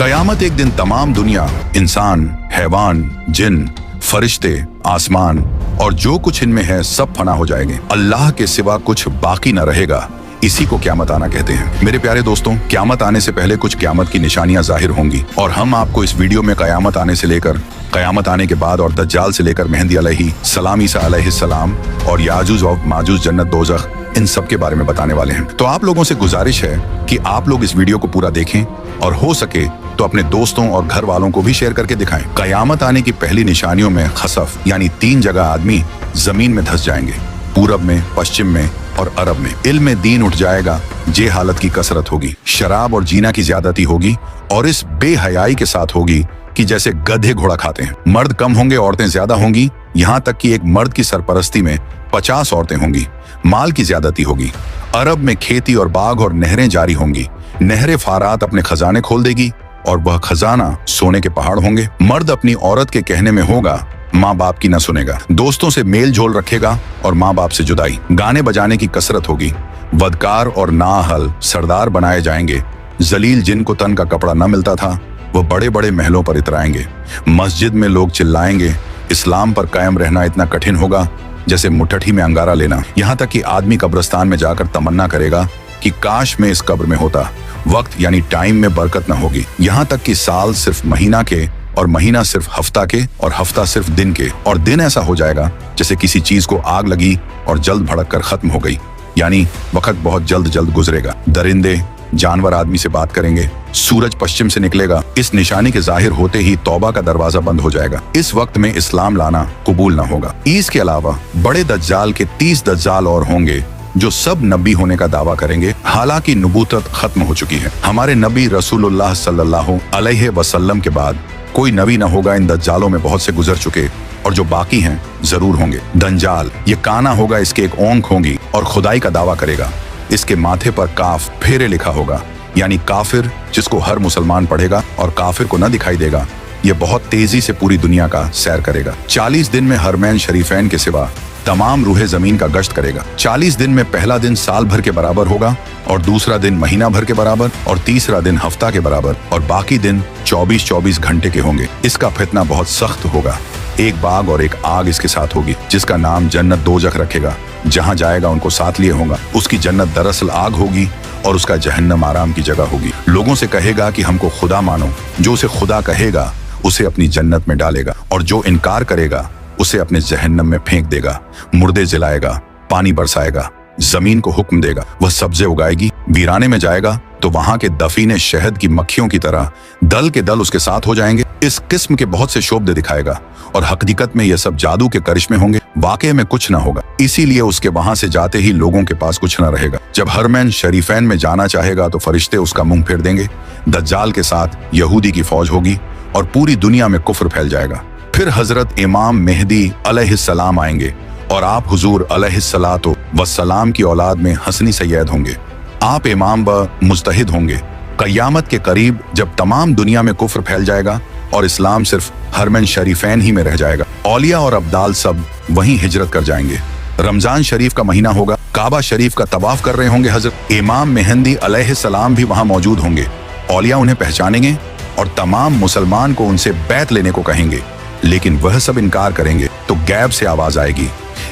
कयामत एक दिन तमाम दुनिया, इंसान, हैवान, जिन, फरिश्ते, आसमान और जो कुछ इनमें है सब फना हो जाएंगे। अल्लाह के सिवा कुछ बाकी न रहेगा। इसी को क़यामत आना कहते हैं। मेरे प्यारे दोस्तों, क़यामत आने से पहले कुछ क़यामत की निशानियां जाहिर होंगी और हम आपको इस वीडियो में क़यामत आने से लेकर क़यामत आने के बाद और दज्जाल से लेकर मेहदी अलैहिस्सलाम, ईसा अलैहिस्सलाम और याजूज और माजूज, जन्नत, दोज़ख, इन सब के बारे में बताने वाले हैं। तो आप लोगों से गुजारिश है कि आप लोग इस वीडियो को पूरा देखें और हो सके तो अपने दोस्तों और घर वालों को भी शेयर करके दिखाएं। क़यामत आने की पहली निशानियों में खसफ यानी 3 जगह आदमी जमीन में धंस जाएंगे, पूरब में, पश्चिम में और अरब में। इल्म में दीन उठ जाएगा, जे हालत की कसरत होगी, शराब और जीना की ज्यादती होगी और इस बेहयाई के साथ होगी कि जैसे गधे घोड़ा खाते हैं। मर्द कम होंगे, औरतें ज्यादा होंगी, यहाँ तक कि एक मर्द की सरपरस्ती में 50 औरतें होंगी। माल की ज्यादती होगी। अरब में खेती और बाग और नहरें जारी होंगी। नहरें फारात अपने खजाने खोल देगी और वह खजाना सोने के पहाड़ होंगे। मर्द अपनी औरत के कहने में होगा, माँ बाप की न सुनेगा। दोस्तों से मेल झोल रखेगा और माँ बाप से जुदाई। गाने बजाने की कसरत होगी। बदकार और नाअहल सरदार बनाए जाएंगे। जलील जिनको तन का कपड़ा न मिलता था वह बड़े बड़े महलों पर इतराएंगे। मस्जिद में लोग चिल्लाएंगे। इस्लाम पर कायम रहना इतना कठिन होगा जैसे मुट्ठी में अंगारा लेना। यहाँ तक कि आदमी कब्रिस्तान में जाकर तमन्ना करेगा कि काश मैं इस कब्र में होता। वक्त यानी टाइम में बरकत न होगी। यहाँ तक कि साल सिर्फ महीना के और महीना सिर्फ हफ्ता के और हफ्ता सिर्फ दिन के, और दिन ऐसा हो जाएगा जैसे किसी चीज को आग लगी और जल्द भड़क कर खत्म हो गई। यानी वक्त बहुत जल्द जल्द गुजरेगा। दरिंदे, जानवर आदमी से बात करेंगे। सूरज पश्चिम से निकलेगा। इस निशानी के जाहिर होते ही तौबा का दरवाजा बंद हो जाएगा। इस वक्त में इस्लाम लाना कबूल न होगा। इसके अलावा बड़े दज्जाल के 30 दज्जाल और होंगे जो सब नबी होने का दावा करेंगे। हालांकि नबूवत खत्म हो चुकी है। हमारे नबी रसूलुल्लाह सल्लल्लाहु अलैहि वसल्लम के बाद कोई नबी न होगा। इन दज्जालों में बहुत से गुजर चुके और जो बाकी हैं जरूर होंगे। दंजाल, ये काना होगा, इसके एक ओंख होंगी और खुदाई का दावा करेगा। इसके माथे पर काफ फेरे लिखा होगा, यानी काफिर, जिसको हर मुसलमान पढ़ेगा और काफिर को न दिखाई देगा। ये बहुत तेजी से पूरी दुनिया का सैर करेगा। 40 दिन में हरमैन शरीफैन के सिवा तमाम रूहे जमीन का गश्त करेगा। 40 दिन में पहला दिन साल भर के बराबर होगा और दूसरा दिन महीना भर के बराबर और तीसरा दिन हफ्ता के बराबर और बाकी दिन 24-24 घंटे के होंगे। इसका फितना बहुत सख्त होगा। एक बाग और एक आग इसके साथ होगी, जिसका नाम जन्नत दोज़ख रखेगा। जहां जाएगा उनको साथ लिए होगा। उसकी जन्नत दरअसल आग होगी और उसका जहन्नम आराम की जगह होगी। लोगों से कहेगा कि हमको खुदा मानो। जो उसे खुदा कहेगा उसे अपनी जन्नत में डालेगा और जो इनकार करेगा उसे अपने जहन्नम में फेंक देगा। मुर्दे जलाएगा, पानी बरसाएगा, जमीन को हुक्म देगा, वह सब्जे उगाएगी। वीराने में जाएगा तो वहां के दफीने शहद की मक्खियों की तरह दल के दल उसके साथ हो जाएंगे। इस किस्म के बहुत से शोबदे दिखाएगा और हकीकत में यह सब जादू के करिश्मे होंगे। वाकई में कुछ न होगा। इसीलिए उसके वहां से जाते ही लोगों के पास कुछ न रहेगा। जब हरमैन शरीफैन में जाना चाहेगा तो फरिश्ते उसका मुंह फेर देंगे। दज्जाल के साथ यहूदी की फौज होगी और पूरी दुनिया में कुफ्र फैल जाएगा। फिर हजरत इमाम मेहदी अलैहिस्सलाम आएंगे और आप हुजूर अलैहिस्सलातो वस्सलाम की औलाद में हसनी सैयद होंगे। आप इमाम व मुज्तहिद होंगे। क़यामत के करीब जब तमाम दुनिया में कुफ्र फैल जाएगा और इस्लाम सिर्फ हरमैन शरीफैन ही में रह जाएगा, औलिया और अब्दाल सब वहीं हिजरत कर जाएंगे। रमजान शरीफ का महीना होगा। काबा शरीफ का तवाफ कर रहे होंगे हजरत इमाम मेहदी अलैहिस्सलाम भी वहां मौजूद होंगे। औलिया उन्हें पहचानेंगे और तमाम मुसलमान को उनसे बैत लेने को कहेंगे, लेकिन वह सब इनकार करेंगे तो गैब से आवाज आएगी,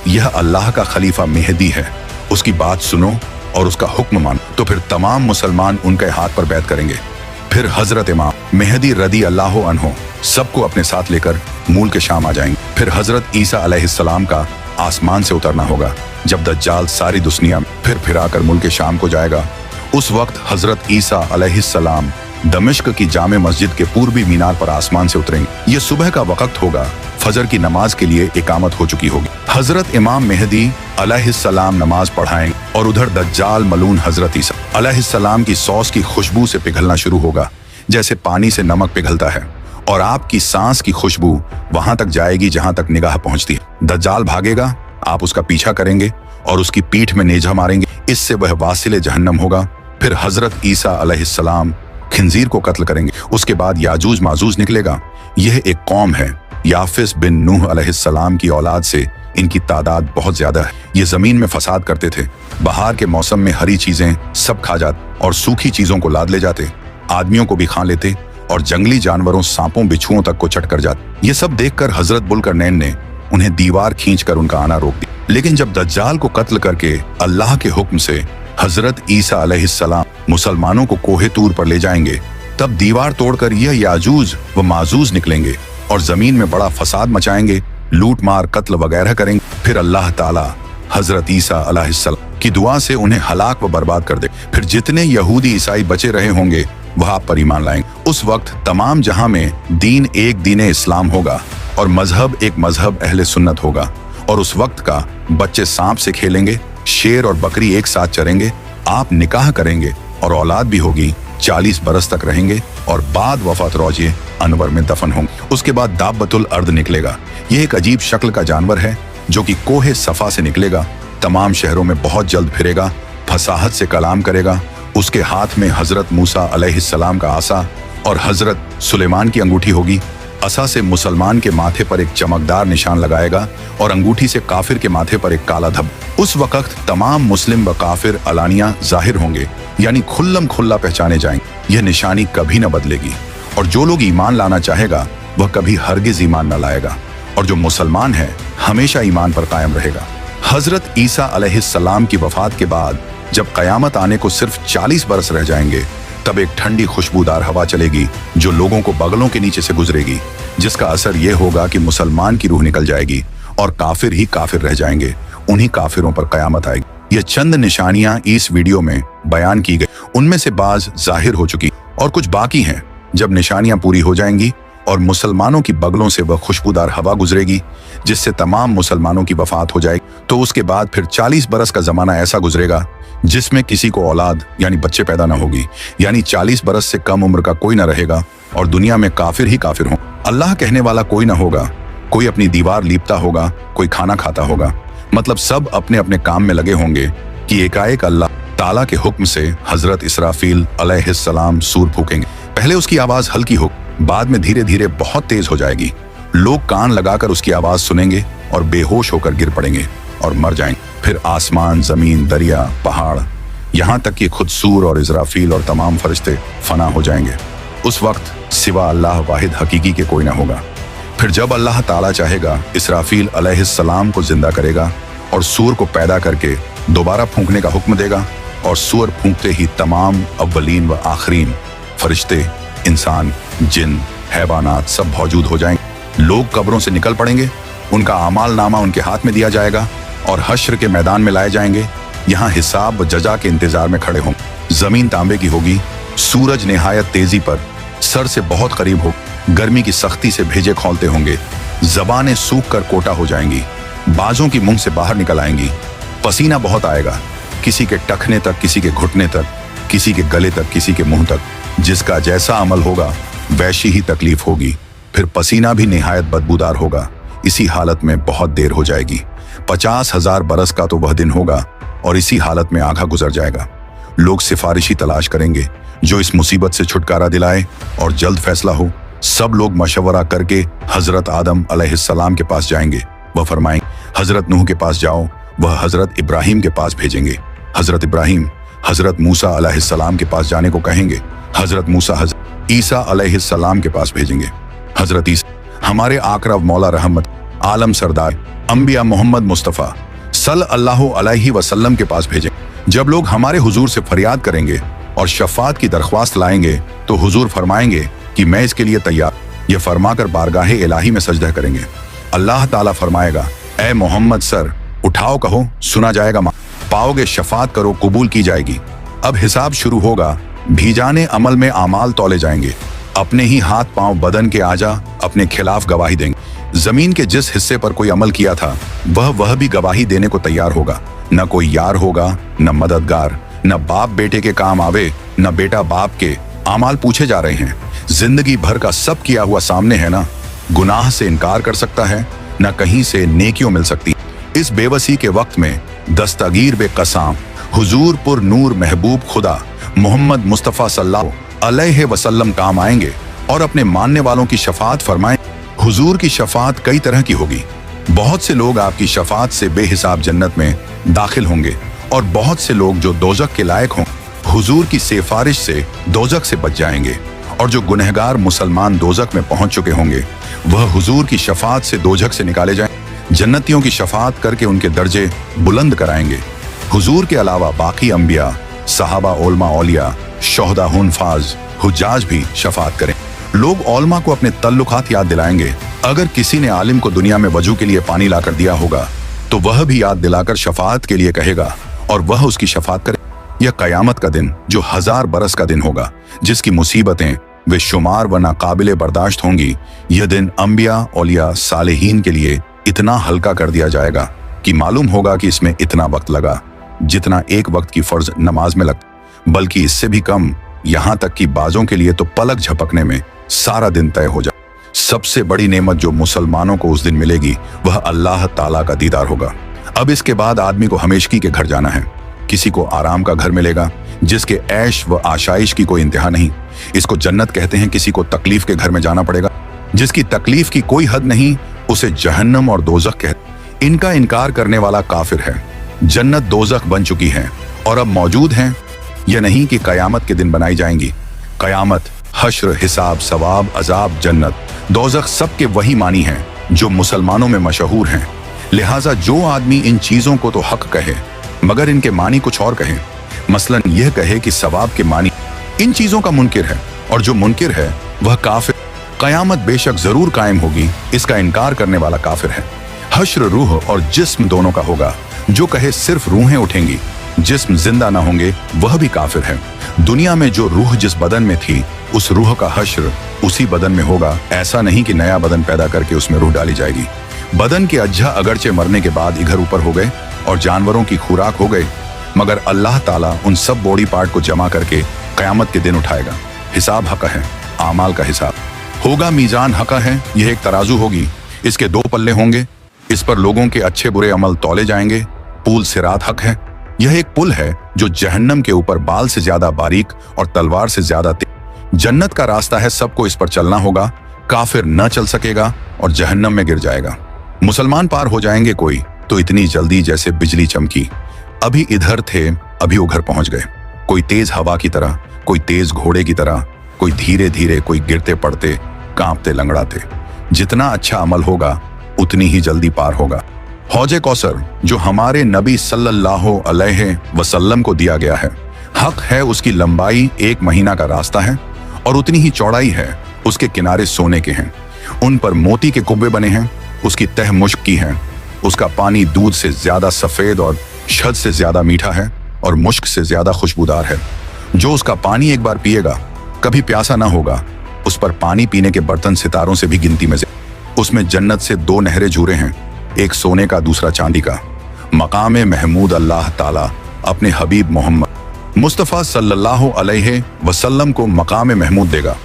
यह अल्लाह का खलीफा मेहदी है, उसकी बात सुनो और उसका हुक्म मानो। तो फिर तमाम मुसलमान उनके हाथ पर बैत करेंगे। फिर हजरत इमाम मेहदी रदी अल्लाह अन्हो सबको अपने साथ लेकर मूल के शाम आ जाएंगे। फिर हजरत ईसा अलैहिस्सलाम का आसमान से उतरना होगा। जब दज्जाल सारी दुनिया फिर फिराकर मुल्क के शाम को जाएगा, उस वक्त हजरत ईसा अलैहिस्सलाम दमिश्क की जामे मस्जिद के पूर्वी मीनार पर आसमान से उतरेंगे। ये सुबह का वक्त होगा। फजर की नमाज के लिए इकामत हो चुकी होगी। हजरत इमाम मेहदी अलैहिस्सलाम नमाज पढ़ाएंगे और उधर दज्जाल मलून हजरत ईसा अलैहिस्सलाम की सॉस की खुशबू से पिघलना शुरू होगा, जैसे पानी से नमक पिघलता है, और आपकी सांस की खुशबू वहां तक जाएगी जहां तक निगाह पहुंचती है। दज्जाल भागेगा, आप उसका पीछा करेंगे और उसकी पीठ में नेजा मारेंगे। इससे वह वासिले जहन्नम होगा। फिर हजरत ईसा अलैहिस्सलाम खिंजीर को कत्ल करेंगे। उसके बाद याजूज माजूज निकलेगा। यह एक कौम है। याफिस बिन नूह अलैहिस्सलाम की औलाद से इनकी तादाद बहुत ज्यादा है। ये जमीन में फसाद करते थे। बहार के मौसम में हरी चीजें सब खा जाते और सूखी चीजों को लाद ले जाते। आदमियों को भी खा लेते और जंगली जानवरों सांपों बिच्छुओं तक को चटकर जाते। ये सब देखकर हजरत बुल्करनैन ने उन्हें दीवार खींचकर उनका आना रोक दिया। लेकिन जब दज्जाल को कत्ल करके अल्लाह के हुक्म से हजरत ईसा अलैहिस्सलाम मुसलमानों को कोहे तूर पर ले जाएंगे, तब दीवार तोड़कर यह याजूज व माजूज निकलेंगे और जमीन में बड़ा फसाद मचाएंगे, लूट मार कत्ल वगैरह करेंगे। फिर अल्लाह ताला हजरत ईसा अलैहिस्सलाम की दुआ से उन्हें हलाक व बर्बाद कर दे। फिर जितने यहूदी ईसाई बचे रहे होंगे वह आप पर ईमान लाएंगे। उस वक्त तमाम जहां में दीन एक दीन इस्लाम होगा और मजहब एक मजहब अहले सुन्नत होगा। और उस वक्त का बच्चे सांप से खेलेंगे, शेर और बकरी एक साथ चरेंगे, आप निकाह करेंगे और औलाद भी होगी, 40 बरस तक रहेंगे और बाद वफात रोजे अनवर में दफन होंगे। उसके बाद दाब्बतुल अर्द निकलेगा। यह एक अजीब शक्ल का जानवर है जो कि कोहे सफा से निकलेगा, तमाम शहरों में बहुत जल्द फिरेगा, फसाहत से कलाम करेगा। उसके हाथ में हजरत मूसा अलैहिस्सलाम का आसा और हजरत सुलेमान की अंगूठी होगी। असा से मुसलमान के माथे पर एक चमकदार निशान लगाएगा और अंगूठी से काफिर के माथे पर एक काला धब्बा। उस वक्त तमाम मुस्लिम व काफिर अलानिया जाहिर होंगे, यानी खुल्लम खुल्ला पहचाने जाएंगे। यह निशानी कभी न बदलेगी और जो लोग ईमान लाना चाहेगा वह कभी हरगिज ईमान न लाएगा और जो मुसलमान है हमेशा ईमान पर कायम रहेगा। हजरत ईसा अलैहिस्सलाम की वफात के बाद जब कयामत आने को सिर्फ 40 बरस रह जाएंगे, तब एक ठंडी खुशबूदार हवा चलेगी जो लोगों को बगलों के नीचे से गुजरेगी, जिसका असर यह होगा कि मुसलमान की रूह निकल जाएगी और काफिर ही काफिर रह जाएंगे। उन्हीं काफिरों पर कयामत आएगी। ये चंद निशानियां इस वीडियो में बयान की गई। उनमें से बाज जाहिर हो चुकी और कुछ बाकी हैं। जब निशानियां पूरी हो जाएंगी और मुसलमानों की बगलों से वह खुशबूदार हवा गुजरेगी जिससे तमाम मुसलमानों की वफात हो जाएगी, तो उसके बाद फिर 40 बरस का जमाना ऐसा गुजरेगा जिसमें किसी को औलाद यानी बच्चे पैदा न होगी, यानी 40 बरस से कम उम्र का कोई न रहेगा और दुनिया में काफिर ही काफिर हों। अल्लाह कहने वाला कोई न होगा, कोई अपनी दीवार लीपता होगा, कोई खाना खाता होगा। मतलब सब अपने अपने काम में लगे होंगे कि एकाएक अल्लाह ताला के हुक्म से हजरत इसराफील अलैहिस्सलाम सूर फूकेंगे। पहले उसकी आवाज हल्की हो, बाद में धीरे धीरे बहुत तेज हो जाएगी। लोग कान लगाकर उसकी आवाज सुनेंगे और बेहोश होकर गिर पड़ेंगे और मर जाएंगे। फिर आसमान, जमीन, दरिया, पहाड़, यहाँ तक कि खुद सूर और इजराफील और तमाम फरिश्ते फना हो जाएंगे। उस वक्त सिवा अल्लाह वाहिद हकीकी के कोई ना होगा। फिर जब अल्लाह ताला चाहेगा इसराफील अलैहिस्सलाम को जिंदा करेगा और सूर को पैदा करके दोबारा फूंकने का हुक्म देगा और सूर फूंकते ही तमाम अव्वलीन व आखरीन फरिश्ते, इंसान, जिन, हैवानात सब मौजूद हो जाएंगे। लोग कब्रों से निकल पड़ेंगे, उनका आमाल नामा उनके हाथ में दिया जाएगा और हश्र के मैदान में लाए जाएंगे। यहाँ हिसाब व जजा के इंतजार में खड़े होंगे। जमीन तांबे की होगी, सूरज निहायत तेजी पर सर से बहुत करीब हो, गर्मी की सख्ती से भेजे खोलते होंगे, जबानें सूख कर कोटा हो जाएंगी, बाजों की मुंह से बाहर निकल आएंगी, पसीना बहुत आएगा, किसी के टखने तक, किसी के घुटने तक, किसी के गले तक, किसी के मुंह तक। जिसका जैसा अमल होगा वैसी ही तकलीफ होगी। फिर पसीना भी निहायत बदबूदार होगा। इसी हालत में बहुत देर हो जाएगी। 50,000 बरस का तो वह दिन होगा और इसी हालत में आधा गुजर जाएगा। लोग सिफारिशी तलाश करेंगे जो इस मुसीबत से छुटकारा दिलाए और जल्द फैसला हो। सब लोग मशवरा करके हजरत आदम अलैहिस्सलाम के पास जाएंगे। वह फरमाएंगे हजरत नूह के पास जाओ, वह हजरत इब्राहिम के पास भेजेंगे। हजरत इब्राहिम हजरत मूसा अलैहिस्सलाम के पास जाने को कहेंगे। हजरत मूसा हजरत ईसा अलैहिस्सलाम के पास भेजेंगे। हजरत ईसा हमारे आकरा मौला रहमत आलम सरदार अंबिया मोहम्मद मुस्तफ़ा सल्लल्लाहु अलैहि वसल्लम के पास भेजें। जब लोग हमारे हुजूर से फरियाद करेंगे और शफात की दरख्वास्त लाएंगे तो हुजूर फरमाएंगे कि मैं इसके लिए तैयार। ये फरमाकर बारगाहे इलाही में सजदा करेंगे। अल्लाह ताला फरमाएगा, ए मोहम्मद सर उठाओ, कहो सुना जाएगा, पाओगे शफात करो कबूल की जाएगी। अब हिसाब शुरू होगा। भीजाने अमल में आमाल तौले जाएंगे। अपने ही हाथ पांव बदन के आजा अपने खिलाफ गवाही देंगे। जमीन के जिस हिस्से पर कोई अमल किया था वह भी गवाही देने को तैयार होगा। न कोई यार होगा, न मददगार, न बाप बेटे के काम आवे, न बेटा बाप के। आमाल पूछे जा रहे हैं। जिंदगी भर का सब किया हुआ सामने है ना। गुनाह से इनकार कर सकता है, न कहीं से नेकियों मिल सकती। इस बेवसी के वक्त में दस्तगीर बेकसाम हुजूर पुर नूर महबूब खुदा मोहम्मद मुस्तफ़ा सल्लल्लाहु अलैहि वसल्लम काम आएंगे और अपने मानने वालों की शफात फरमाएं। हुजूर की शफात कई तरह की होगी। बहुत से लोग आपकी शफात से बेहिसाब जन्नत में दाखिल होंगे और बहुत से लोग जो दोजख के लायक हों हुजूर की सिफारिश से दोजख से बच जाएंगे और जो गुनहगार मुसलमान दोजक में पहुंच चुके होंगे वह हुजूर की शफात से दोजक से निकाले जाएं। जन्नतियों की शफात करके उनके दर्जे बुलंद कराएंगे। हुजूर के अलावा बाकी अंबिया, सहाबा, उलमा, औलिया, शोहदा, हुनफाज, हुज्जाज भी शफात करें। लोग औलमा को अपने तल्लुकात याद दिलाएंगे। अगर किसी ने आलिम को दुनिया में वजू के लिए पानी लाकर दिया होगा तो वह भी याद दिलाकर शफात के लिए कहेगा और वह उसकी शफात करे। यह कयामत का दिन जो 1000 बरस का दिन होगा, जिसकी मुसीबतें वे शुमार व नाकाबिले बर्दाश्त होंगी, यह दिन अंबिया, औलिया, सालेहीन के लिए इतना हल्का कर दिया जाएगा कि मालूम होगा कि इसमें इतना वक्त लगा जितना एक वक्त की फर्ज नमाज में लगता, बल्कि इससे भी कम। यहाँ तक कि बाजों के लिए तो पलक झपकने में सारा दिन तय हो जाए। सबसे बड़ी नेमत जो मुसलमानों को उस दिन मिलेगी वह अल्लाह ताला का दीदार होगा। अब इसके बाद आदमी को हमेशगी के घर जाना है। किसी को आराम का घर मिलेगा जिसके ऐश व आशाइश की कोई इंतहा नहीं, इसको जन्नत कहते हैं। किसी को तकलीफ के घर में जाना पड़ेगा जिसकी तकलीफ की कोई हद नहीं, उसे जहन्नम और दोजख कहते। इनका इनकार करने वाला काफिर है। जन्नत दोजख बन चुकी है और अब मौजूद हैं। यह नहीं कि कयामत के दिन बनाई जाएंगी। कयामत, हश्र, हिसाब, सवाब, अजाब, जन्नत, दोजख सबके वही मानी हैं जो मुसलमानों में मशहूर हैं। लिहाजा जो आदमी इन चीजों को तो हक कहे मगर इनके मानी कुछ और कहे, मसलन यह कहे कि सवाब के मानी इन चीजों का मुनकिर है और जो मुनकिर है वह काफिर। कयामत बेशक जरूर कायम होगी, इसका इनकार करने वाला काफिर है। हश्र रूह और जिस्म दोनों का होगा। जो कहे सिर्फ रूहें उठेंगी, जिस्म जिंदा ना होंगे, वह भी काफिर है। दुनिया में जो रूह जिस बदन में थी उस रूह का हश्र उसी बदन में होगा। ऐसा नहीं कि नया बदन पैदा करके उसमें रूह डाली जाएगी। बदन के अज्जा अगरचे मरने के बाद इधर ऊपर हो गए और जानवरों की खुराक हो गए, मगर अल्लाह ताला उन सब बॉडी पार्ट को जमा करके कयामत के दिन उठाएगा। हिसाब हक है, आमाल का हिसाब होगा। मीजान हका है, यह एक तराजू होगी, इसके 2 पल्ले होंगे, इस पर लोगों के अच्छे बुरे अमल तौले जाएंगे। पुल सिरात हक है, यह एक पुल है जो जहन्नम के ऊपर बाल से ज्यादा बारीक और तलवार से ज्यादा तेज। जन्नत का रास्ता है, सबको इस पर चलना होगा। काफिर न चल सकेगा और जहन्नम में गिर जाएगा। मुसलमान पार हो जाएंगे कोई तो इतनी जल्दी जैसे बिजली चमकी। अभी इधर थे, अभी उधर पहुंच गए। कोई तेज हवा की तरह, कोई तेज घोड़े की तरह, कोई धीरे धीरे, कोई गिरते पड़ते, कांपते लंगड़ाते। जितना अच्छा अमल होगा उतनी ही जल्दी पार होगा। हौजे कौसर जो हमारे नबी सल्लल्लाहु अलैहि वसल्लम को दिया गया है, हक है उसकी लंबाई 1 महीना का रास्ता है और उतनी ही चौड़ाई है। उसके किनारे सोने के हैं, उन पर मोती के कुब्बे बने हैं। उसकी तह मुश्क की है, उसका पानी दूध से ज्यादा सफेद और शहद से ज्यादा मीठा है और मुश्क से ज्यादा खुशबूदार है। जो उसका पानी एक बार पिएगा कभी प्यासा ना होगा। उस पर पानी पीने के बर्तन सितारों से भी गिनती में से। उसमें जन्नत से 2 नहरें झूरे हैं, एक सोने का दूसरा चांदी का। मकाम महमूद अल्लाह ताला अपने हबीब मोहम्मद मुस्तफ़ा सल्लल्लाहु अलैहि वसल्लम को मकाम महमूद देगा,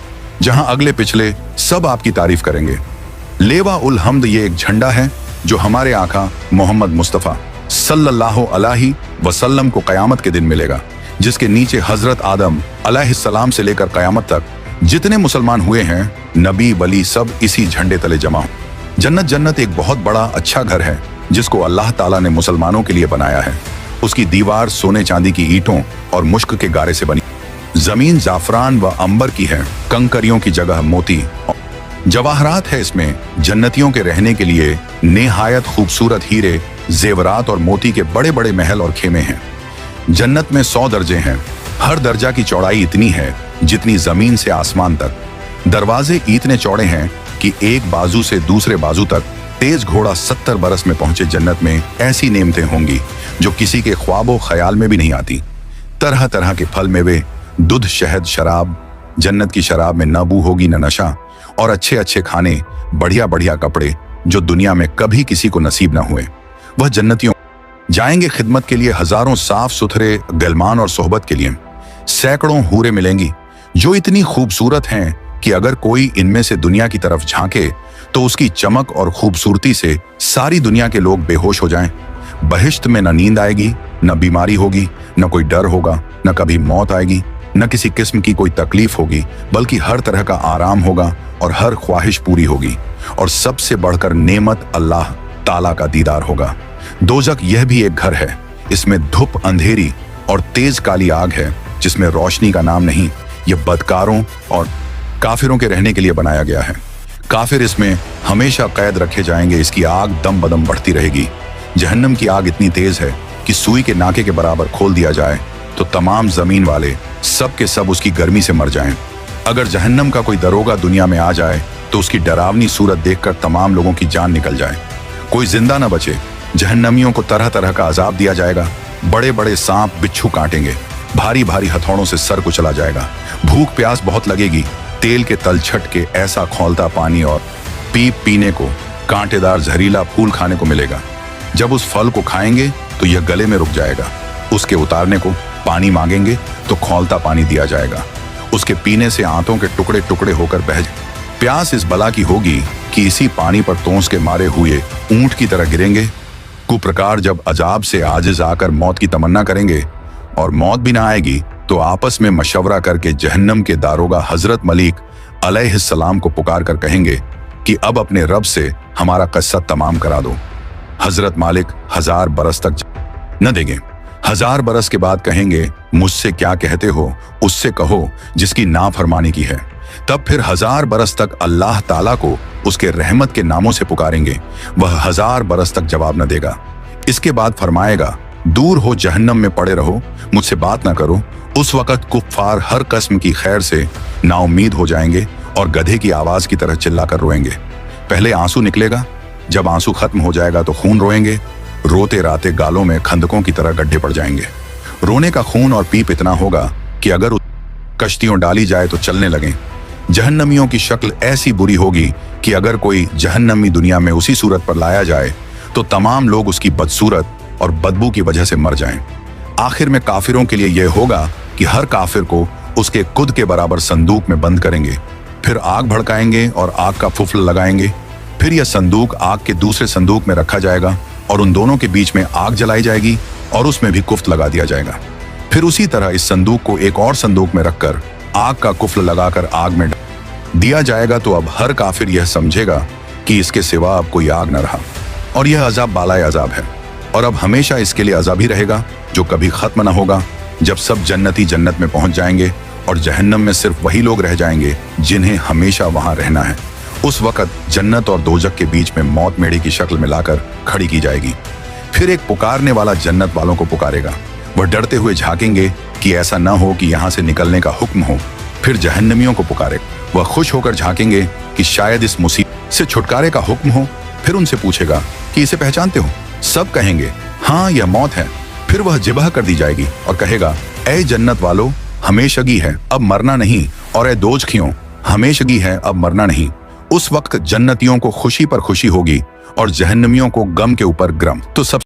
जहां अगले पिछले सब आपकी तारीफ करेंगे। लेवा उल हम्द ये एक झंडा है जो हमारे आका मोहम्मद मुस्तफ़ा सल्लल्लाहु अलैहि वसल्लम को कयामत के दिन मिलेगा, जिसके नीचे हजरत आदम अलैहिस्सलाम से लेकर कयामत तक जितने मुसलमान हुए हैं, नबी वली, सब इसी झंडे तले जमा हो। जन्नत एक बहुत बड़ा अच्छा घर है जिसको अल्लाह ताला ने मुसलमानों के लिए बनाया है। उसकी दीवार सोने चांदी की ईंटों और मुश्क के गारे से बनी। जमीन जाफरान व अंबर की है, कंकरियों की जगह मोती जवाहरात है। इसमें जन्नतियों के रहने के लिए नेहायत खूबसूरत हीरे, जेवरात और मोती के बड़े बड़े महल और खेमे हैं। जन्नत में 100 दर्जे हैं। हर दर्जा की चौड़ाई इतनी है जितनी जमीन से आसमान तक। दरवाजे इतने चौड़े हैं कि एक बाजू से दूसरे बाजू तक तेज घोड़ा 70 बरस में पहुंचे। जन्नत में ऐसी नेमतें होंगी जो किसी के ख्वाबो ख्याल में भी नहीं आती। तरह तरह के फल मेवे, दूध, शहद, शराब। जन्नत की शराब में न बू होगी न नशा, और अच्छे अच्छे खाने, बढ़िया बढ़िया कपड़े जो दुनिया में कभी किसी को नसीब न हुए। वह जन्नतियों जाएंगे खिदमत के लिए हजारों साफ सुथरे गलमान और सोहबत के लिए। सैकड़ों हूरें मिलेंगी जो इतनी खूबसूरत हैं कि अगर कोई इनमें से दुनिया की तरफ झांके तो उसकी चमक और खूबसूरती से सारी दुनिया के लोग बेहोश हो जाएं। बहिश्त में न नींद आएगी, न बीमारी होगी, न कोई डर होगा, न कभी मौत आएगी, न किसी किस्म की कोई तकलीफ होगी, बल्कि हर तरह का आराम होगा और हर ख्वाहिश पूरी होगी। और सबसे बढ़कर नेमत अल्लाह ताला का दीदार होगा। दोजक यह भी एक घर है। इसमें धूप, अंधेरी और तेज काली आग है जिसमें रोशनी का नाम नहीं। यह बदकारों और काफिरों के रहने के लिए बनाया गया है। काफिर इसमें हमेशा कैद रखे जाएंगे। इसकी आग दम बदम बढ़ती रहेगी। जहन्नम की आग इतनी तेज है कि सुई के नाके के बराबर खोल दिया जाए तो तमाम जमीन वाले सब के सब उसकी गर्मी से मर जाएं। अगर जहन्नम का कोई दरोगा दुनिया में आ जाए तो उसकी डरावनी सूरत देखकर तमाम लोगों की जान निकल जाए, कोई जिंदा न बचे। जहन्नमियों को तरह तरह का अजाब दिया जाएगा। बड़े बड़े सांप बिच्छू काटेंगे, भारी भारी हथौड़ों से सर कुचला जाएगा। भूख प्यास बहुत लगेगी। तेल के तलछट के ऐसा खौलता पानी और पीप पीने को, कांटेदार जहरीला फूल खाने को मिलेगा। जब उस फल को खाएंगे तो यह गले में रुक जाएगा। उसके उतारने को पानी मांगेंगे तो खौलता पानी दिया जाएगा। उसके पीने से आंतों के टुकड़े टुकड़े होकर बह जाए। प्यास इस बला की होगी कि इसी पानी पर तोंस के मारे हुए ऊंट की तरह गिरेंगे। कुप्रकार जब अजाब से आजिज आकर मौत की तमन्ना करेंगे और मौत भी ना आएगी तो आपस में मशवरा करके जहन्नम के दारोगा हजरत मलिक अलैहिस्सलाम को पुकार कर कहेंगे कि अब अपने रब से हमारा किस्सा तमाम करा दो। हजरत मालिक 1000 बरस तक न देंगे। 1000 बरस के बाद कहेंगे, मुझसे क्या कहते हो, उससे कहो जिसकी नाफरमानी की है। तब फिर 1000 बरस तक अल्लाह ताला को उसके रहमत के नामों से पुकारेंगे। वह 1000 बरस तक जवाब न देगा। इसके बाद फरमाएगा, दूर हो, जहन्नम में पड़े रहो, मुझसे बात ना करो। उस वक़्त कुफ्फार हर किस्म की खैर से नाउम्मीद हो जाएंगे और गधे की आवाज की तरह चिल्लाकर रोएंगे। पहले आंसू निकलेगा, जब आंसू खत्म हो जाएगा तो खून रोएंगे। रोते राते गालों में खंदकों की तरह गड्ढे पड़ जाएंगे। रोने का खून और पीप इतना होगा कि अगर कश्तियों डाली जाए तो चलने लगें। जहन्नमियों की शक्ल ऐसी बुरी होगी कि अगर कोई जहन्नमी दुनिया में उसी सूरत पर लाया जाए तो तमाम लोग उसकी बदसूरत और बदबू की वजह से मर जाएं। आखिर में काफिरों के लिए यह होगा कि हर काफिर को उसके खुद के बराबर संदूक में बंद करेंगे, फिर आग भड़काएंगे और आग का फुफल लगाएंगे। फिर यह संदूक आग के दूसरे संदूक में रखा जाएगा और उन दोनों के बीच में आग जलाई जाएगी और उसमें भी कुफ्त लगा दिया जाएगा। फिर उसी तरह इस संदूक को एक और संदूक में रखकर आग का कुफ्ल लगाकर आग में दिया जाएगा। तो अब हर काफिर यह समझेगा कि इसके सिवा अब कोई आग न रहा और यह अजाब बालाए अजाब है और अब हमेशा इसके लिए अजाब ही रहेगा जो कभी खत्म न होगा। जब सब जन्नती जन्नत में पहुंच जाएंगे और जहन्नम में सिर्फ वही लोग रह जाएंगे जिन्हें हमेशा वहां रहना है, उस वक़्त जन्नत और दोजक के बीच में मौत मेढ़े की शक्ल में लाकर खड़ी की जाएगी। फिर एक पुकारने वाला जन्नत वालों को पुकारेगा। वह डरते हुए झांकेंगे कि ऐसा न हो कि यहाँ से निकलने का हुक्म हो। फिर जहन्नमियों को पुकारेगा। वह खुश होकर झांकेंगे कि शायद इस मुसीबत से छुटकारे का हुक्म हो। फिर उनसे पूछेगा कि इसे पहचानते हो? सब कहेंगे, हाँ, यह मौत है। फिर वह जिबह कर दी जाएगी और कहेगा, ऐ जन्नत वालों, हमेशगी है, अब मरना नहीं, और ऐ दोजखियों, हमेशगी है, अब मरना नहीं। उस वक्त जन्नतियों को खुशी पर खुशी होगी और जहन्नमियों को गम के ऊपर गम। तो सब